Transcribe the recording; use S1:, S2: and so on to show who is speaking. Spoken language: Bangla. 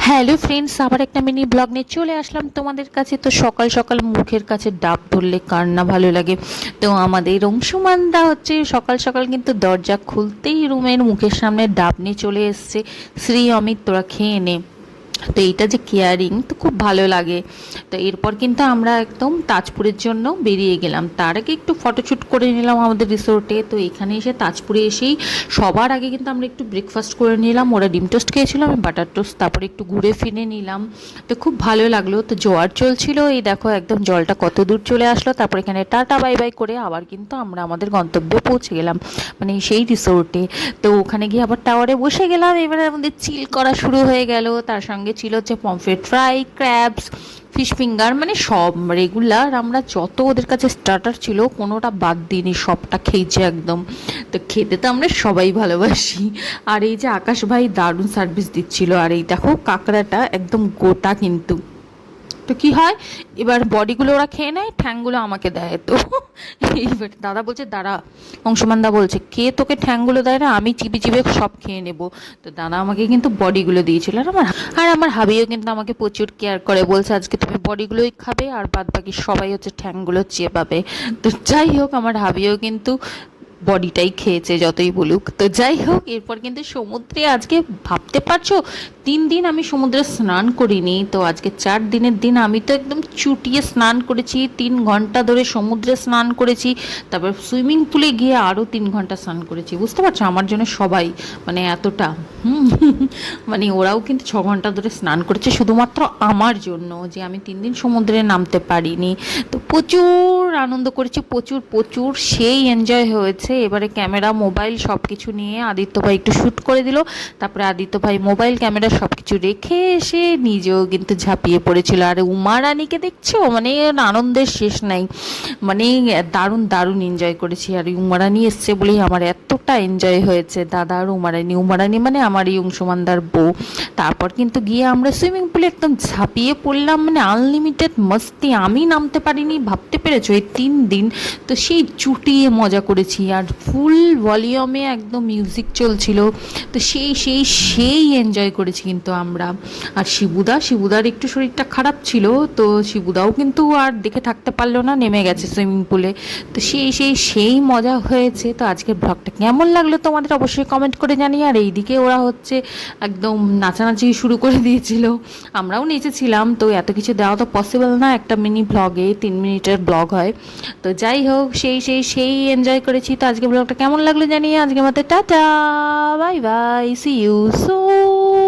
S1: হ্যালো ফ্রেন্ডস, আবার একটা মিনি ব্লগ নিয়ে চলে আসলাম তোমাদের কাছে। তো সকাল সকাল মুখের কাছে ডাব ধরলে কার না ভালো লাগে। তো আমাদের অংশুমানদা হচ্ছে সকাল সকাল কিন্তু দরজা খুলতেই রুমের মুখের সামনে ডাব নিয়ে চলে এসছে। শ্রী অমিত, তোরা খেয়ে নে। তো এইটা যে কেয়ারিং, তো খুব ভালো লাগে। তো এরপর কিন্তু আমরা একদম তাজপুরের জন্য বেরিয়ে গেলাম। তার আগে একটু ফটোশ্যুট করে নিলাম আমাদের রিসোর্টে। তো এখানে এসে তাজপুরে এসেই সবার আগে কিন্তু আমরা একটু ব্রেকফাস্ট করে নিলাম। ওরা ডিম টোস্ট খেয়েছিলাম, আমি বাটার টোস্ট। তারপরে একটু ঘুরে ফিরে নিলাম। তো খুব ভালো লাগলো। তো জোয়ার চলছিল, এই দেখো একদম জলটা কত দূর চলে আসলো। তারপর এখানে টাটা বাই বাই করে আবার কিন্তু আমরা আমাদের গন্তব্যে পৌঁছে গেলাম, মানে সেই রিসোর্টে। তো ওখানে গিয়ে আবার টাওয়ারে বসে গেলাম। এবারে আমাদের চিল করা শুরু হয়ে গেল। তার সঙ্গে ছিল হচ্ছে pomfret fry, crabs, fish finger, মানে সব রেগুলার আমরা যত ওদের কাছে স্টার্টার ছিল কোনোটা বাদ দিইনি, সবটা খেয়েছি একদম। তো খেতে তো আমরা সবাই ভালোবাসি। আর এই যে আকাশ ভাই দারুণ সার্ভিস দিচ্ছিল। আর এই দেখো কাঁকড়াটা একদম গোটা কিন্তু। তো কি হয়, এবার বডিগুলো ওরা খেয়ে নেয়, ঠ্যাংগুলো আমাকে দেয়। তো এইবার দাদা বলছে, দাঁড়া, অংশমানদা বলছে, কে তোকে ঠ্যাংগুলো দেয় না, আমি চিবি চিবে সব খেয়ে নেব। তো দাদা আমাকে কিন্তু বডিগুলো দিয়েছিল। আর আমার হাবিও কিন্তু আমাকে প্রচুর কেয়ার করে, বলছে আজকে তুমি বডিগুলোই খাবে আর বাদ বাকি সবাই হচ্ছে ঠ্যাংগুলো চেপাবে। তো যাই হোক, আমার হাবিও কিন্তু বডিটাই খেয়েছে যতই বলুক। তো যাই হোক, এরপর কিন্তু সমুদ্রে আজকে ভাবতে পারছো 3 দিন আমি সমুদ্রে স্নান করিনি। তো আজকে 4 দিনের দিন আমি তো একদম চুটিয়ে স্নান করেছি, 3 ঘন্টা ধরে সমুদ্রে স্নান করেছি। তারপর সুইমিং পুলে গিয়ে আরও 3 ঘন্টা স্নান করেছি। বুঝতে পারছো আমার জন্য সবাই, মানে এতটা মানে ওরাও কিন্তু 6 ঘন্টা ধরে স্নান করেছে শুধুমাত্র আমার জন্য, যে আমি 3 দিন সমুদ্রে নামতে পারিনি। তো প্রচুর আনন্দ করেছি, প্রচুর প্রচুর, সেই এনজয় হয়েছে। এবারে ক্যামেরা মোবাইল সব কিছু নিয়ে আদিত্য ভাই একটু শ্যুট করে দিল। তারপরে আদিত্য ভাই মোবাইল ক্যামেরা সব কিছু রেখে এসে নিজেও কিন্তু ঝাঁপিয়ে পড়েছিল। আর উমা রানীকে দেখছো, মানে আনন্দের শেষ নাই। মানে দারুণ দারুণ এনজয় করেছি। আর উমা রানী এসছে বলেই আমার এতটা এনজয় হয়েছে। দাদা আর উমা রানী মানে আমার এই অংশমানদার বউ। তারপর কিন্তু গিয়ে আমরা সুইমিং পুলে একদম ঝাঁপিয়ে পড়লাম, মানে আনলিমিটেড মস্তি। আমি নামতে পারিনি, ভাবতে পেরেছো, এই 3 দিন তো সেই চুটিয়ে মজা করেছি। আর ফুল ভলিউমে একদম মিউজিক চলছিল। তো সেই এনজয় করেছি কিন্তু আমরা। আর শিবুদার একটু শরীরটা খারাপ ছিল, তো শিবুদাও কিন্তু আর দেখে থাকতে পারলো না, নেমে গেছে সুইমিং পুলে। তো সেই মজা হয়েছে। তো আজকের ব্লগটা কেমন লাগলো তোমাদের অবশ্যই কমেন্ট করে জানিয়ে। আর এইদিকে ওরা হচ্ছে একদম নাচানাচি শুরু করে দিয়েছিল, আমরাও নেচেছিলাম। তো এত কিছু দেওয়া তো পসিবল না একটা মিনি ব্লগে, 3 মিনিটের ব্লগ হয়। তো যাই হোক, সেই এনজয় করেছি। তো আজকে ব্লগটা কেমন লাগলো জানিয়ে। আজকে মতো tata bye bye, see you soon.